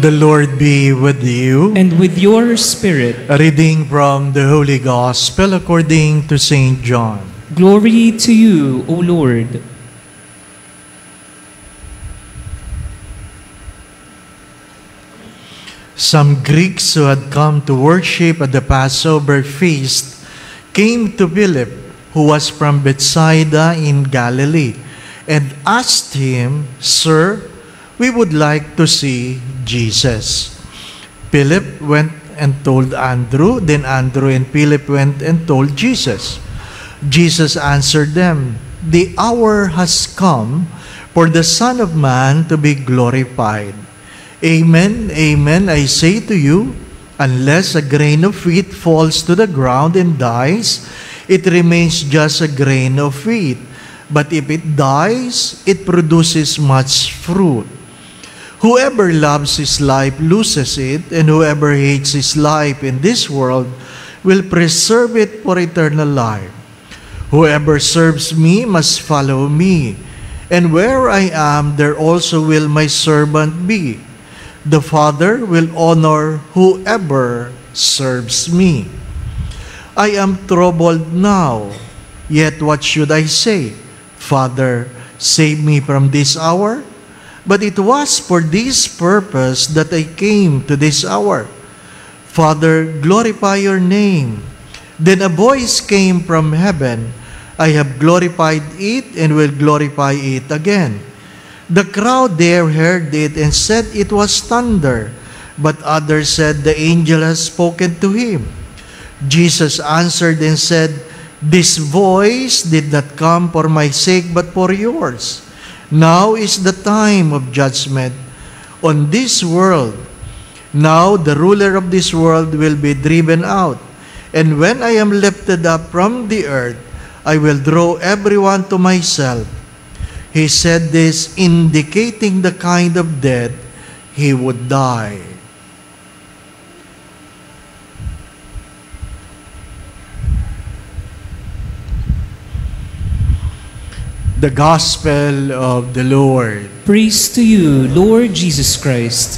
The Lord be with you. And with your spirit. A reading from the Holy Gospel according to St. John. Glory to you, O Lord. Some Greeks who had come to worship at the Passover feast came to Philip, who was from Bethsaida in Galilee, and asked him, "Sir, we would like to see Jesus." Philip went and told Andrew, then Andrew and Philip went and told Jesus. Jesus answered them, "The hour has come for the Son of Man to be glorified. Amen, amen, I say to you, unless a grain of wheat falls to the ground and dies, it remains just a grain of wheat. But if it dies, it produces much fruit. Whoever loves his life loses it, and whoever hates his life in this world will preserve it for eternal life. Whoever serves me must follow me, and where I am, there also will my servant be. The Father will honor whoever serves me. I am troubled now, yet what should I say? Father, save me from this hour? But it was for this purpose that I came to this hour. Father, glorify your name." Then a voice came from heaven, "I have glorified it and will glorify it again." The crowd there heard it and said it was thunder, but others said the angel has spoken to him. Jesus answered and said, "This voice did not come for my sake but for yours. Now is the time of judgment on this world. Now the ruler of this world will be driven out, and when I am lifted up from the earth, I will draw everyone to myself." He said this, indicating the kind of death he would die. The Gospel of the Lord. Praise to you, Lord Jesus Christ.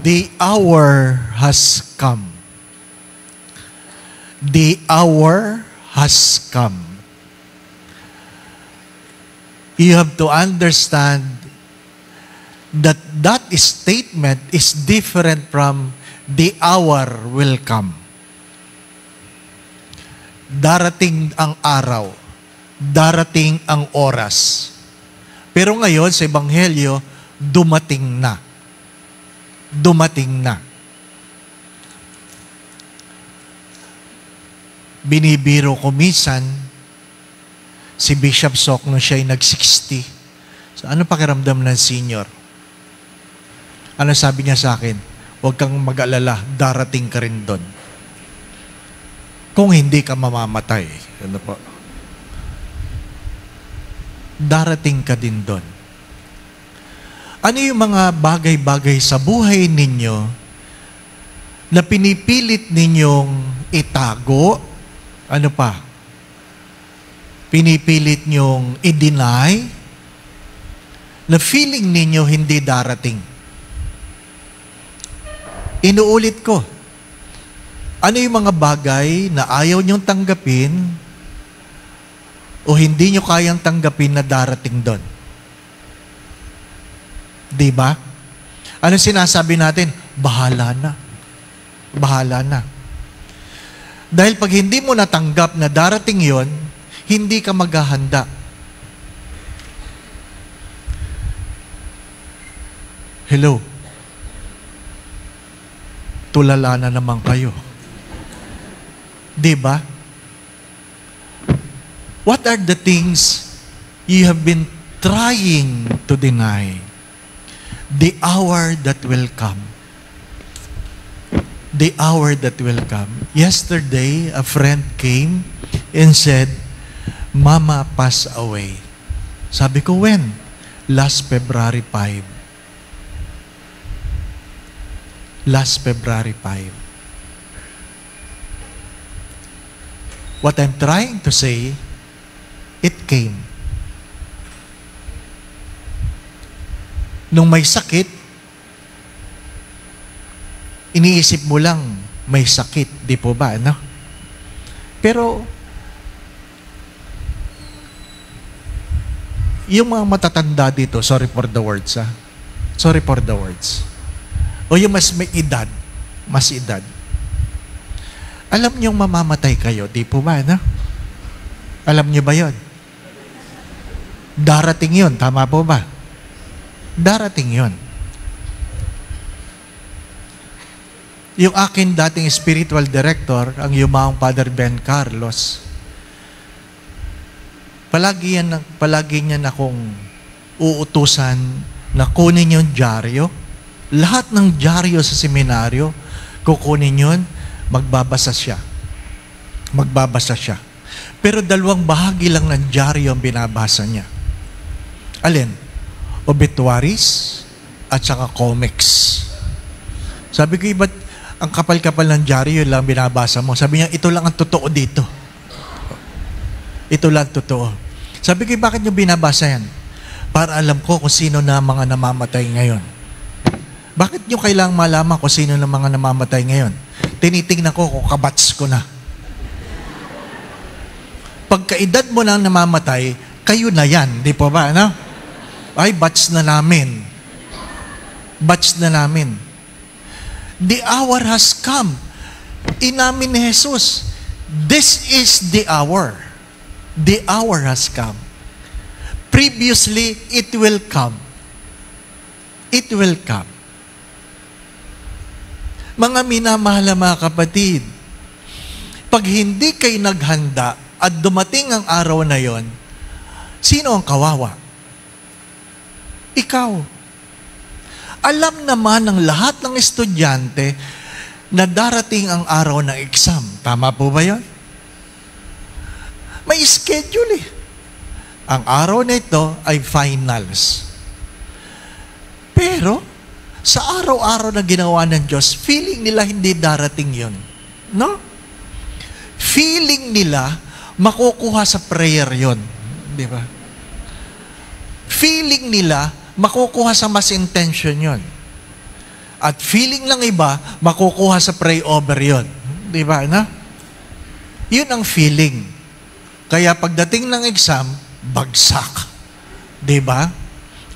The hour has come. The hour has come. You have to understand that that statement is different from the hour will come. Darating ang araw. Darating ang oras. Pero ngayon sa Ebanghelyo, dumating na. Dumating na. Binibiro ko minsan, si Bishop Sok nung siya'y nag-60. So, ano pakiramdam ng senior? Ano sabi niya sa akin? Huwag kang mag-alala, darating ka rin doon. Kung hindi ka mamamatay. Ano po? Darating ka din doon. Ano yung mga bagay-bagay sa buhay ninyo na pinipilit ninyong itago? Ano pa? Pinipilit niyong i-deny na feeling ninyo hindi darating. Inuulit ko. Ano yung mga bagay na ayaw niyong tanggapin o hindi niyo kayang tanggapin na darating doon? Diba? Ano sinasabi natin? Bahala na. Bahala na. Dahil pag hindi mo natanggap na darating yon, hindi ka maghahanda. Hello? Tulala na naman kayo. Diba? What are the things you have been trying to deny? The hour that will come. The hour that will come. Yesterday, a friend came and said, "Mama passed away." Sabi ko, when? Last February 5. Last February 5. What I'm trying to say, It came. Nung may sakit, iniisip mo lang, may sakit. Di po ba, no? Pero, yung mga matatanda dito, sorry for the words, sorry for the words. O yung mas may edad, alam niyong mamamatay kayo, di po ba, no? Alam niyo ba yon? Darating yon, tama po ba? Darating yon. Yung akin dating spiritual director, ang yumaong Father Ben Carlos, palagi niya na akong uutusan na kunin yung dyaryo. Lahat ng dyaryo sa seminaryo, kukunin yun, magbabasa siya. Pero 2 bahagi lang ng dyaryo ang binabasa niya. Alin? Obituaries at saka comics. Sabi ko, ba't ang kapal-kapal ng dyaryo lang binabasa mo? Sabi niya, ito lang ang totoo dito. Ito lang totoo. Sabi ko, bakit niyo binabasa yan? Para alam ko kung sino na mga namamatay ngayon. Bakit niyo kailangang malaman kung sino na mga namamatay ngayon? Tinitingnan ko kung kabats ko na. Pagkaedad mo nang namamatay, kayo na yan. Di po ba, ano? Ay, batch na namin. The hour has come. Inamin ni Jesus, this is the hour. The hour has come. Previously, it will come. It will come. Mga minamahal na mga kapatid, pag hindi kayo naghanda at dumating ang araw na yon, sino ang kawawa? Ikaw. Alam naman ng lahat ng estudyante na darating ang araw ng exam. Tama po ba yun? May schedule eh. Ang araw na ito ay finals. Pero, sa araw-araw na ginawa ng Diyos, feeling nila hindi darating yun. No? Feeling nila, makukuha sa prayer yun. Di ba? Feeling nila, makukuha sa mass intention yun. At feeling ng iba, makukuha sa pray over yun. Di ba? No? Yun ang feeling. Kaya pagdating ng exam, bagsak. Di ba?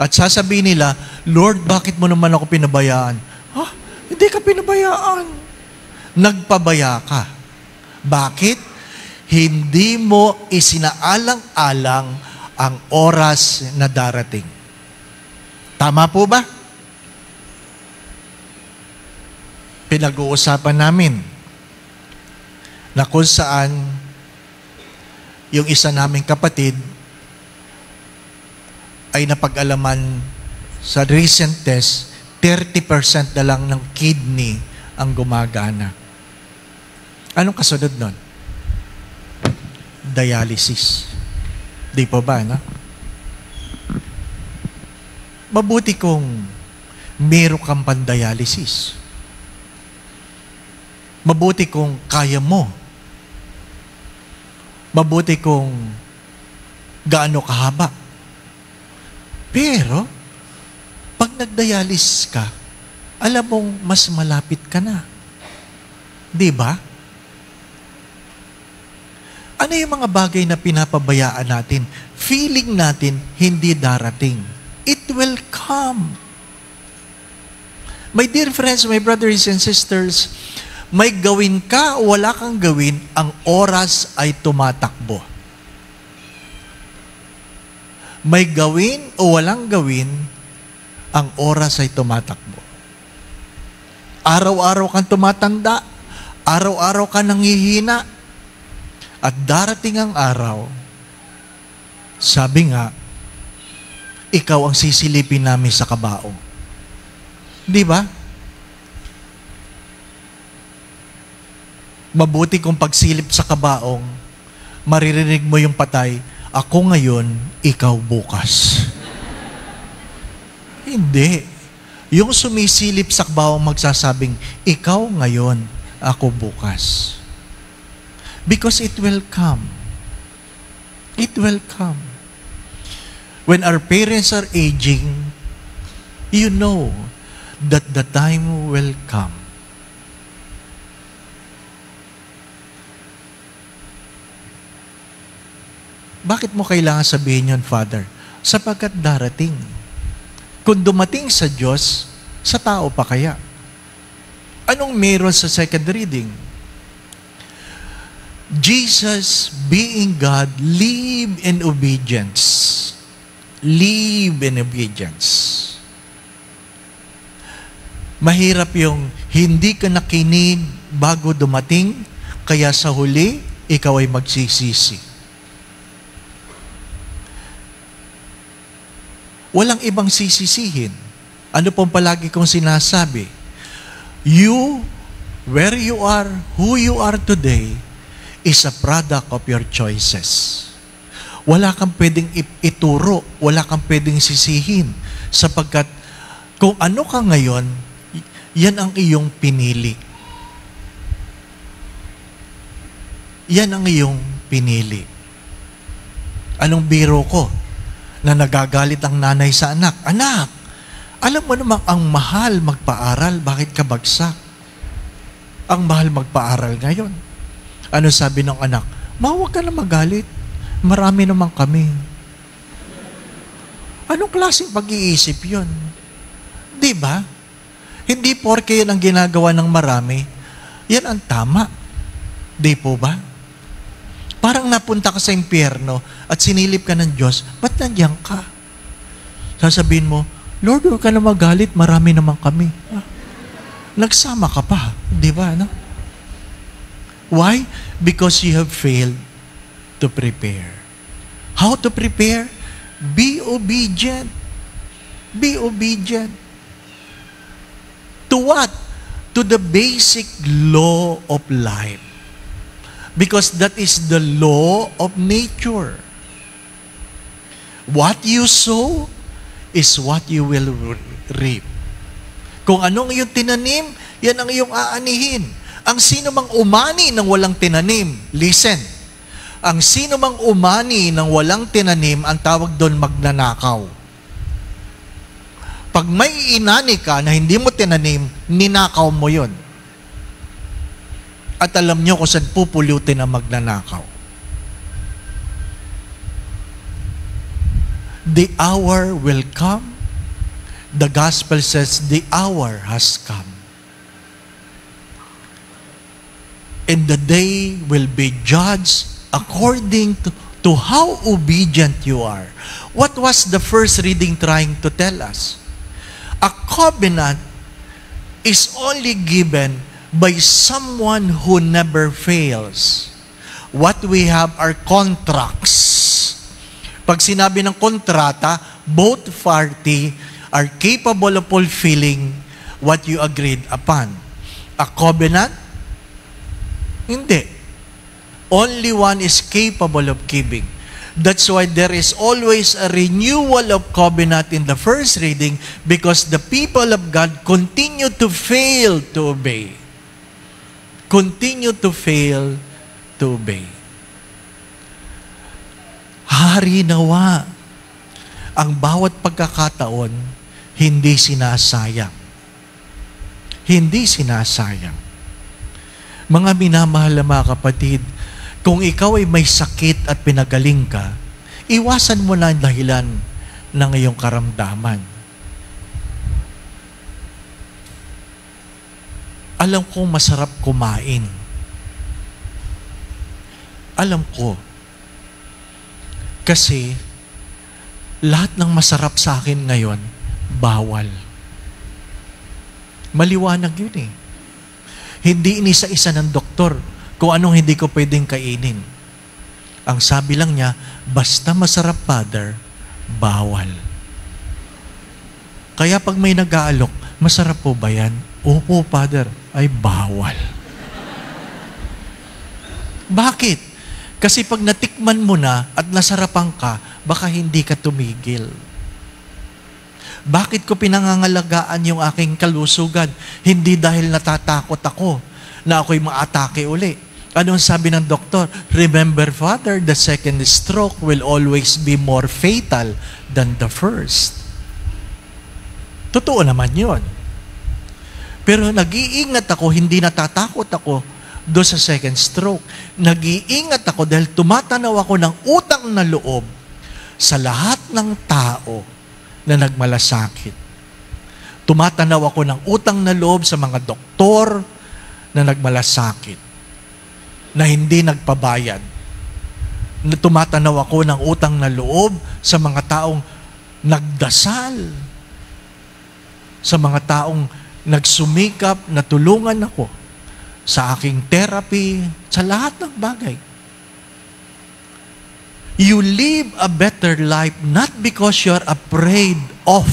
At sasabihin nila, Lord, bakit mo naman ako pinabayaan? Hindi ka pinabayaan. Nagpabaya ka. Bakit? Hindi mo isinaalang-alang ang oras na darating. Tama po ba? Pinag-uusapan namin na kung saan yung isa naming kapatid ay napag-alaman sa recent test, 30% na lang ng kidney ang gumagana. Anong kasunod nun? Dialysis. Di po ba, no? Mabuti kung meron kang pan-dialysis. Mabuti kung kaya mo. Mabuti kung gaano kahaba. Pero, pag nag-dialysis ka, alam mong mas malapit ka na. Di ba? Ano yung mga bagay na pinapabayaan natin? Feeling natin hindi darating. It will come. My dear friends, my brothers and sisters, may gawin ka o wala kang gawin, ang oras ay tumatakbo. May gawin o walang gawin, ang oras ay tumatakbo. Araw-araw kang tumatanda, araw-araw ka nanghihina, at darating ang araw, sabi nga, ikaw ang sisilipin namin sa kabaong. Di ba? Mabuti kung pagsilip sa kabaong, maririnig mo yung patay, ako ngayon, ikaw bukas. Hindi. Yung sumisilip sa kabaong magsasabing, ikaw ngayon, ako bukas. Because it will come. It will come. When our parents are aging, you know that the time will come. Bakit mo kailangan sabihin yun, Father? Sapagkat darating. Kung dumating sa Diyos, sa tao pa kaya? Anong meron sa second reading? Jesus, being God, live in obedience. Live in obedience. Mahirap yung hindi ka nakinig bago dumating, kaya sa huli, ikaw ay magsisisi. Walang ibang sisisihin. Ano pong palagi kong sinasabi? You, where you are, who you are today, is a product of your choices. Wala kang pwedeng ituro, wala kang pwedeng sisihin, sapagkat kung ano ka ngayon, yan ang iyong pinili. Yan ang iyong pinili. Anong biro ko? Na nagagalit ang nanay sa anak. Anak, alam mo namang ang mahal magpaaral, bakit ka bagsak? Ang mahal magpaaral ngayon. Ano sabi ng anak? Ma, huwag ka na magalit. Marami naman kami. Anong klaseng pag-iisip yun? Di ba? Hindi porke yan ang ginagawa ng marami, yan ang tama. Di po ba? Parang napunta ka sa impyerno at sinilip ka ng Diyos, ba't nandiyan ka? Sasabihin mo, Lord, huwag ka na magalit, marami naman kami. Nagsama ka pa, di ba? No? Why? Because you have failed to prepare. How to prepare? Be obedient. Be obedient. To what? To the basic law of life. Because that is the law of nature. What you sow is what you will reap. Kung anong iyong tinanim, yan ang iyong aanihin. Ang sino mang umani ng walang tinanim, listen, ang sino mang umani ng walang tinanim, ang tawag doon magnanakaw. Pag may inani ka na hindi mo tinanim, ninakaw mo yon. At alam nyo kung saan pupulutin ang magnanakaw. The hour will come. The gospel says the hour has come. And the day will be judged according to how obedient you are. What was the first reading trying to tell us? A covenant is only given by someone who never fails. What we have are contracts. Pag sinabi ng kontrata, both party are capable of fulfilling what you agreed upon. A covenant? Hindi. Only one is capable of giving. That's why there is always a renewal of covenant in the first reading, because the people of God continue to fail to obey. Continue to fail to obey. Hari nawa, ang bawat pagkakataon, hindi sinasayang. Hindi sinasayang. Mga minamahal na mga kapatid, kung ikaw ay may sakit at pinagaling ka, iwasan mo na ang dahilan ng iyong karamdaman. Alam kong masarap kumain. Alam ko. Kasi, lahat ng masarap sa akin ngayon, bawal. Maliwanag yun eh. Hindi inisa-isa ng doktor kung anong hindi ko pwedeng kainin. Ang sabi lang niya, basta masarap, Father, bawal. Kaya pag may nag-aalok, masarap po ba yan? Opo, Father, ay bawal. Bakit? Kasi pag natikman mo na at nasarapan ka, baka hindi ka tumigil. Bakit ko pinangangalagaan yung aking kalusugan? Hindi dahil natatakot ako na ako'y maatake uli. Anong sabi ng doktor? Remember, Father, the second stroke will always be more fatal than the first. Totoo naman yun. Pero nag-iingat ako, hindi natatakot ako doon sa second stroke. Nag-iingat ako dahil tumatanaw ako ng utang na loob sa lahat ng tao na nagmalasakit. Tumatanaw ako ng utang na loob sa mga doktor na nagmalasakit, na hindi nagpabayad. Tumatanaw ako ng utang na loob sa mga taong nagdasal, sa mga taong nagsumikap na tulungan ako sa aking therapy, sa lahat ng bagay. You live a better life not because you're afraid of,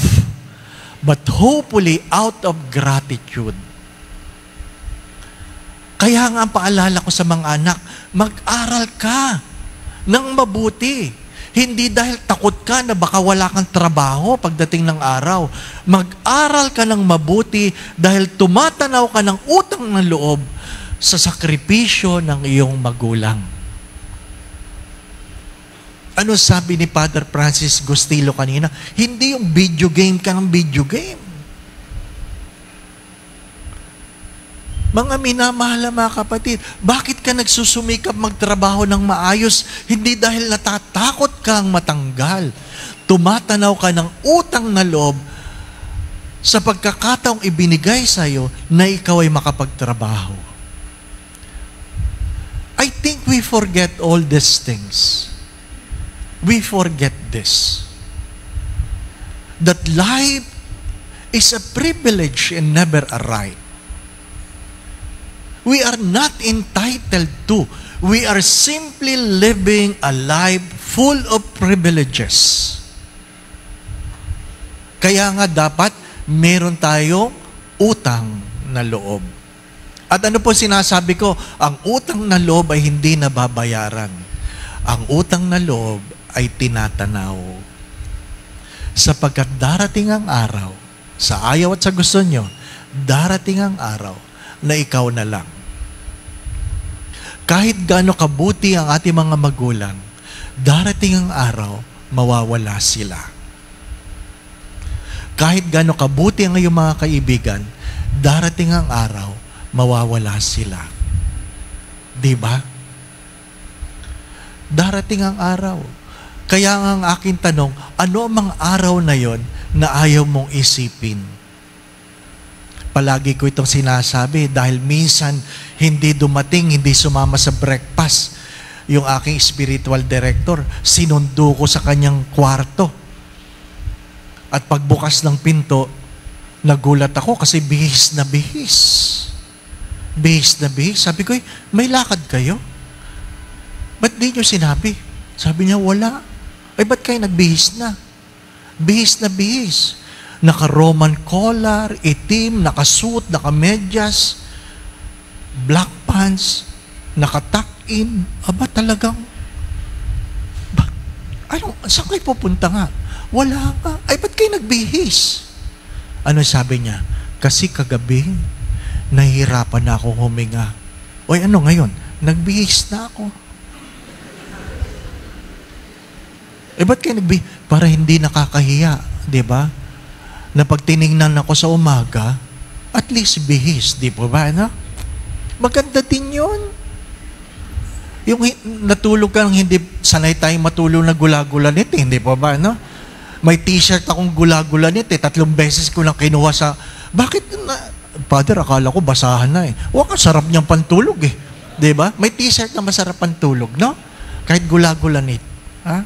but hopefully out of gratitude. Kaya nga paalala ko sa mga anak, mag-aral ka ng mabuti. Hindi dahil takot ka na baka wala kang trabaho pagdating ng araw. Mag-aral ka ng mabuti dahil tumatanaw ka ng utang ng loob sa sakripisyo ng iyong magulang. Ano sabi ni Father Francis Gustilo kanina? Hindi yung video game ka ng video game. Mga minamahal na mga kapatid, bakit ka nagsusumikap magtrabaho ng maayos? Hindi dahil natatakot kang matanggal. Tumatanaw ka ng utang na loob sa pagkakataong ibinigay sa iyo na ikaw ay makapagtrabaho. I think we forget all these things. We forget this. That life is a privilege and never a right. We are not entitled to. We are simply living a life full of privileges. Kaya nga dapat meron tayong utang na loob. At ano po sinasabi ko? Ang utang na loob ay hindi nababayaran. Ang utang na loob ay tinatanaw. Sapagkat darating ang araw, sa ayaw at sa gusto nyo, darating ang araw na ikaw na lang. Kahit gaano kabuti ang ating mga magulang, darating ang araw, mawawala sila. Kahit gaano kabuti ang iyong mga kaibigan, darating ang araw, mawawala sila. Diba? Darating ang araw. Kaya ang aking tanong, ano ang mga araw na yon na ayaw mong isipin? Palagi ko itong sinasabi dahil minsan hindi dumating, hindi sumama sa breakfast yung aking spiritual director. Sinundo ko sa kanyang kwarto. At pagbukas ng pinto, nagulat ako kasi bihis na bihis. Bihis na bihis. Sabi ko, may lakad kayo? Ba't di nyo sinabi? Sabi niya, wala. Ay, ba't kayo nagbihis na? Bihis na bihis. Naka-Roman collar, itim, naka-suit, naka-medyas, black pants, naka-tuck-in. Aba, talagang, saan kayo pupunta nga? Wala nga. Ay, ba't kayo nagbihis? Ano sabi niya? Kasi kagabi, nahihirapan na akong huminga. Oy, ano ngayon? Nagbihis na ako. Eh, ba't kayo nagbihis? Para hindi nakakahiya, di ba? Na pag tinignan ako sa umaga, at least bihis, di po ba? No? Maganda din yun. Yung natulog ka ng hindi sanay tayong matulog na gula-gulanit, hindi po ba? No? May t-shirt akong gula-gulanit, 3 beses ko lang kinuha sa... Bakit? Father, akala ko basahan na eh. Waka, sarap niyang pantulog eh. Di ba? May t-shirt na masarap pantulog, no? Kahit gula-gulanit. Ha?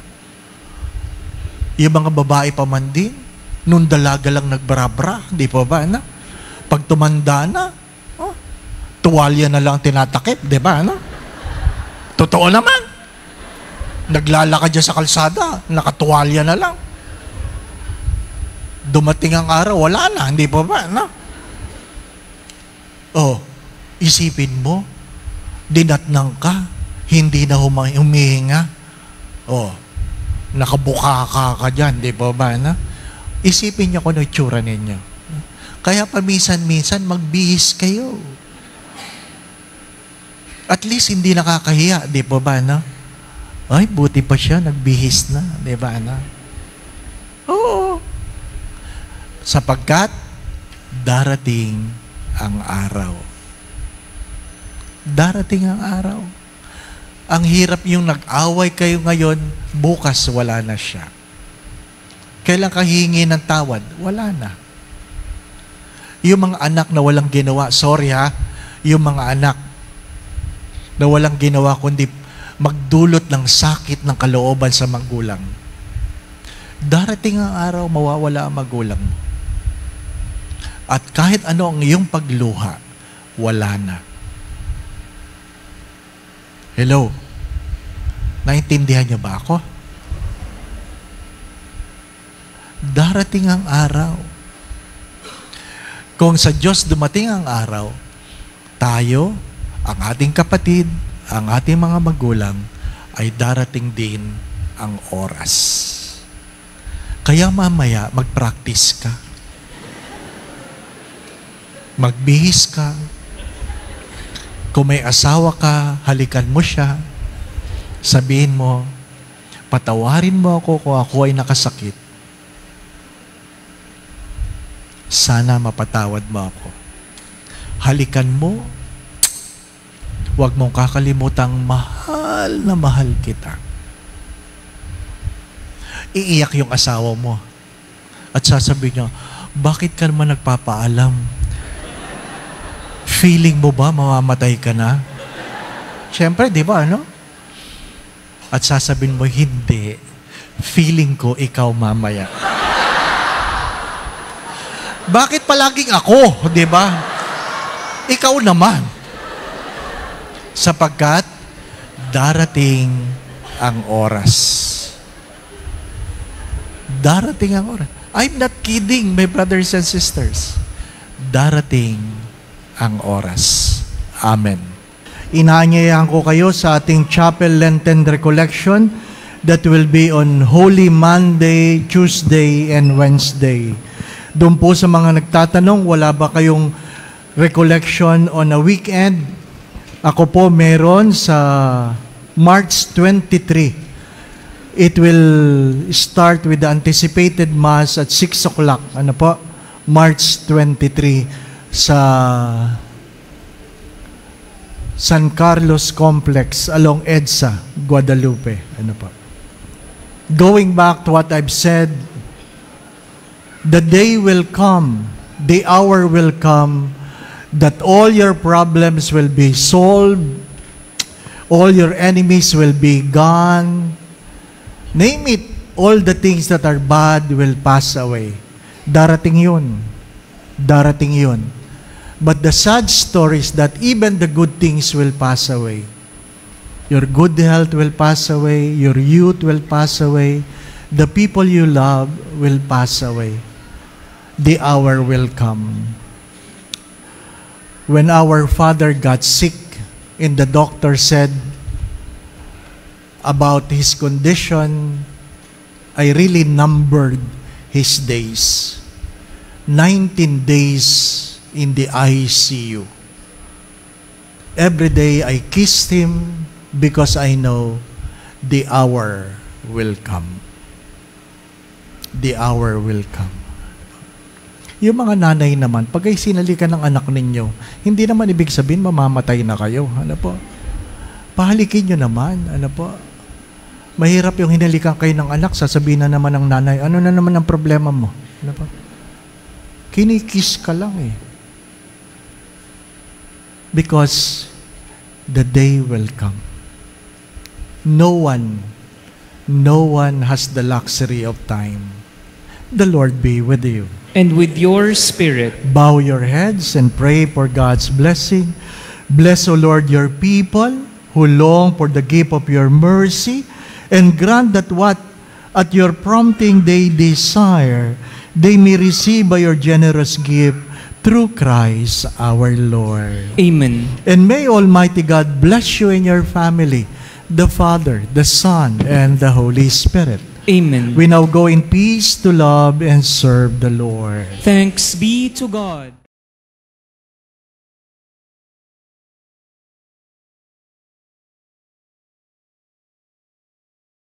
Yung mga babae pa man din, nung dalaga lang nagbarabra, di po ba, na? Pag tumanda na, tuwalya na lang tinatakip, di ba, no? Totoo naman. Naglalakad dyan sa kalsada, nakatuwalya na lang. Dumating ang araw, wala na, hindi po ba, no? Oh, isipin mo, dinatnang ka, hindi na humihinga. Oh, nakabuka ka dyan, di po ba, no? Isipin niyo kung ano itsura ninyo. Kaya paminsan-minsan magbihis kayo. At least hindi nakakahiya, di po ba, no? Ay, buti pa siya, nagbihis na, di ba, no? Oo. Sapagkat darating ang araw. Darating ang araw. Ang hirap yung nag-away kayo ngayon, bukas wala na siya. Kailan ka hihingi ng tawad? Wala na. Yung mga anak na walang ginawa, sorry ha, yung mga anak na walang ginawa kundi magdulot ng sakit ng kalooban sa magulang. Darating ang araw, mawawala ang magulang mo. At kahit ano ang iyong pagluha, wala na. Hello? Naintindihan niyo ba ako? Darating ang araw. Kung sa Diyos dumating ang araw, tayo, ang ating kapatid, ang ating mga magulang, ay darating din ang oras. Kaya mamaya, mag-practice ka. Magbihis ka. Kung may asawa ka, halikan mo siya. Sabihin mo, patawarin mo ako kung ako ay nakasakit. Sana mapatawad mo ako. Halikan mo. Huwag mong kakalimutang mahal na mahal kita. Iiyak yung asawa mo. At sasabihin niya, bakit ka naman nagpapaalam? Feeling mo ba mamamatay ka na? Siyempre, di ba, ano? At sasabihin mo, hindi. Feeling ko ikaw mamaya. Bakit palaging ako, di ba? Ikaw naman. Sapagkat darating ang oras. Darating ang oras. I'm not kidding, my brothers and sisters. Darating ang oras. Amen. Inaanyayahan ko kayo sa ating Chapel Lenten Recollection that will be on Holy Monday, Tuesday, and Wednesday. Doon po sa mga nagtatanong, wala ba kayong recollection on a weekend? Ako po meron sa March 23. It will start with the anticipated Mass at 6 o'clock. Ano po? March 23 sa San Carlos Complex along EDSA, Guadalupe. Ano po? Going back to what I've said, the day will come, the hour will come, that all your problems will be solved, all your enemies will be gone. Name it, all the things that are bad will pass away. Darating yun. Darating yun. But the sad story is that even the good things will pass away. Your good health will pass away, your youth will pass away, the people you love will pass away. The hour will come. When our father got sick and the doctor said about his condition, I really numbered his days. 19 days in the ICU. Every day I kissed him because I know the hour will come. The hour will come. Yung mga nanay naman, pag ay sinalikan ng anak ninyo, hindi naman ibig sabihin mamamatay na kayo. Ano po? Pahalikin nyo naman. Ano po? Mahirap yung hinalikan kayo ng anak, sasabihin na naman ng nanay, ano na naman ang problema mo? Ano po? Kinikiss ka lang eh. Because the day will come. No one has the luxury of time. The Lord be with you. And with your spirit. Bow your heads and pray for God's blessing. Bless, O Lord, your people who long for the gift of your mercy, and grant that what at your prompting they desire, they may receive by your generous gift through Christ our Lord. Amen. And may Almighty God bless you and your family, the Father, the Son, and the Holy Spirit. Amen. We now go in peace to love and serve the Lord. Thanks be to God.